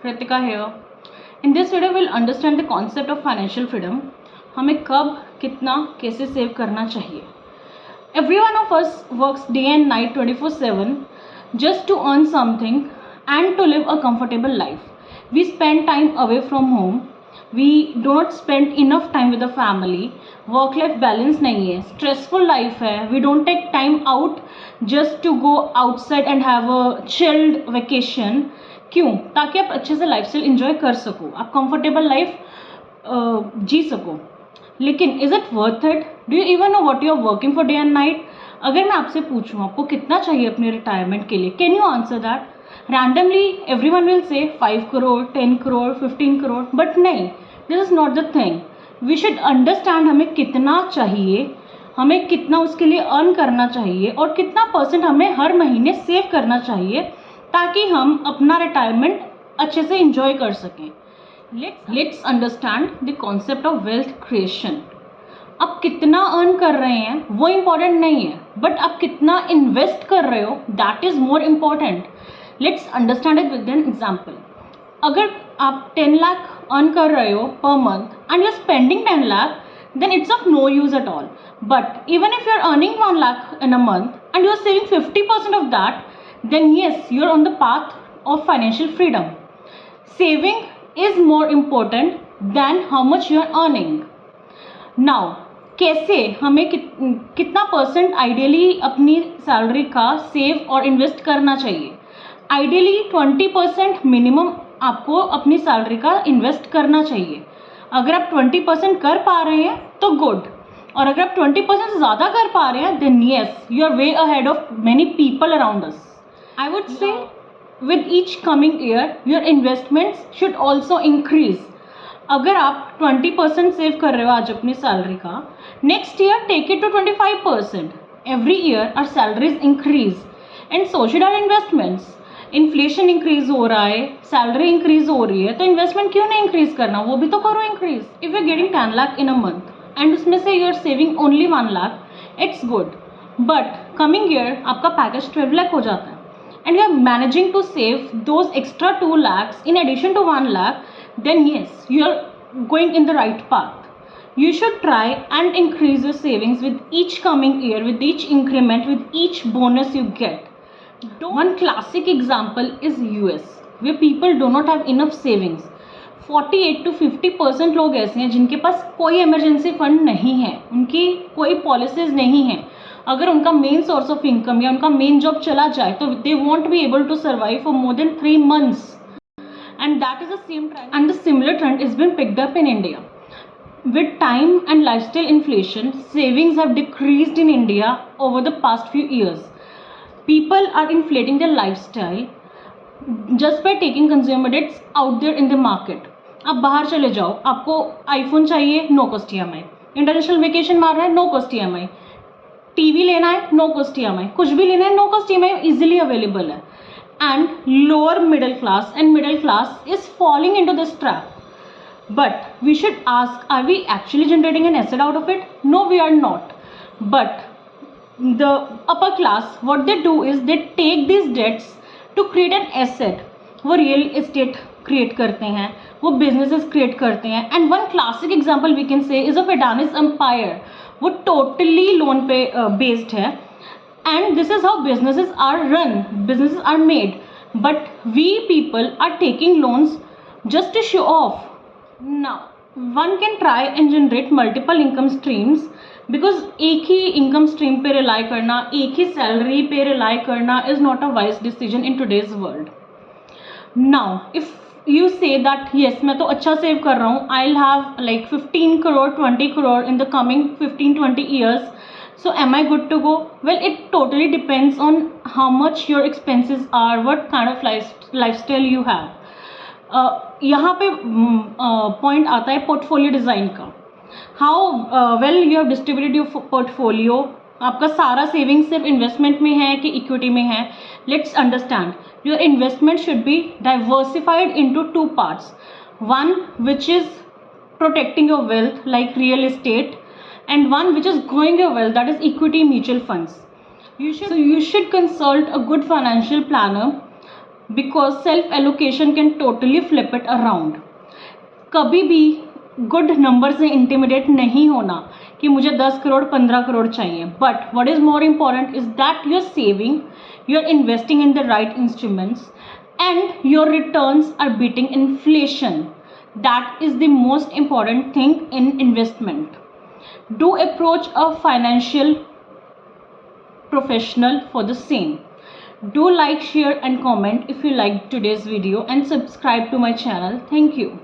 Kritika here. In this video we'll understand the concept of financial freedom. हमें कब कितना कैसे सेव करना चाहिए. Every one of us works day and night 24/7 just to earn something and to live a comfortable life. We spend time away from home. We do not spend enough time with the family. Work life balance नहीं है, stressful life है. We don't take time out just to go outside and have a chilled vacation. क्यों? ताकि आप अच्छे से life style enjoy कर सको, आप कंफर्टेबल लाइफ जी सको. लेकिन is it worth it? Do you even know what you are working for day and night? अगर मैं आपसे पूछूं आपको कितना चाहिए अपने रिटायरमेंट के लिए, can you answer that? Randomly everyone will say 5 crore, 10 crore, 15 crore. But नहीं, this is not the thing. We should understand हमें कितना चाहिए, हमें कितना उसके लिए अर्न करना चाहिए और कितना परसेंट हमें हर महीने सेव करना चाहिए ताकि हम अपना रिटायरमेंट अच्छे से इंजॉय कर सकें. Let's understand the concept of wealth creation. आप कितना अर्न कर रहे हैं वो इम्पॉर्टेंट नहीं है, बट आप कितना इन्वेस्ट कर रहे हो that is more important. Let's understand it with an example. अगर आप 10 लाख अर्न कर रहे हो per month and you are spending 10 lakh, then it's of no use at all. But even if you're earning 1 lakh in a month and you're saving 50% of that, then yes, you're on the path of financial freedom. Saving is more important than how much you're earning. Now, कैसे हमें कितना percent ideally अपनी salary का save और invest करना चाहिए? Ideally 20% minimum आपको अपनी सैलरी का इन्वेस्ट करना चाहिए. अगर आप 20% कर पा रहे हैं तो गुड, और अगर आप 20% से ज़्यादा कर पा रहे हैं then yes, you are way ahead of many people around us. I would say with each coming year your investments should also increase. अगर आप 20% सेव कर रहे हो आज अपनी सैलरी का, next year take it to 25%. Every year our salaries increase and so should our investments. Inflation increase हो रहा है, सैलरी इंक्रीज हो रही है, तो इन्वेस्टमेंट क्यों नहीं इंक्रीज करना, वो भी तो करो increase. If you are getting 10 lakh in a month and उसमें से you are saving only 1 lakh, it's good. But coming year आपका पैकेज 12 लाख हो जाता है and you are managing to save those extra 2 lakhs in addition to 1 lakh, then yes, you are going in the right path. You should try and increase your savings with each coming year, with each increment, with each bonus you get. One classic example is US, where people do not have enough savings. 48 to 50% लोग ऐसे हैं जिनके पास कोई emergency fund नहीं है, उनकी कोई policies नहीं है. अगर उनका मेन सोर्स ऑफ इनकम या उनका मेन जॉब चला जाए तो they won't be able to survive for more than 3 months. And that is the same trend, and the similar trend has been picked up in India. With time and lifestyle inflation, savings have decreased in India over the past few years. People are inflating their lifestyle just by taking consumer debts out there in the market. आप बाहर चले जाओ, आपको iPhone चाहिए, no cost EMI. International vacation मार रहा है, no cost EMI. TV लेना है, नो कॉस्ट EMI. कुछ भी लेना है, no cost EMI easily available है. And lower middle class and middle class is falling into this trap. But we should ask, are we actually generating an asset out of it? No, we are not. But the upper class, what they do is they take these debts to create an asset. वो real estate create करते हैं, वो businesses create करते हैं. And one classic example we can say is of Adani's empire. वो totally loan पे based है and this is how businesses are run, businesses are made. But we people are taking loans just to show off. Now, one can try and generate multiple income streams because एक ही income stream पे rely करना, एक ही salary पे rely करना is not a wise decision in today's world. Now, if you say that yes, मैं तो अच्छा save कर रहा हूँ, I'll have like 15 crore, 20 crore in the coming 15-20 years. So am I good to go? Well, it totally depends on how much your expenses are, what kind of lifestyle you have. यहाँ पे point आता है portfolio design का. How well you have distributed your portfolio. आपका सारा saving सिर्फ investment में है कि इक्विटी में है? Let's understand. Your investment should be diversified into 2 parts. One which is protecting your wealth like real estate, and one which is growing your wealth, that is equity mutual funds. You should consult a good financial planner because self allocation can totally flip it around. कभी भी good number से intimidate नहीं होना कि मुझे 10 करोड़ 15 करोड़ चाहिए, but what is more important is that you are saving, you are investing in the right instruments and your returns are beating inflation. That is the most important thing in investment. Do approach a financial professional for the same. Do like, share and comment if you liked today's video and subscribe to my channel. Thank you.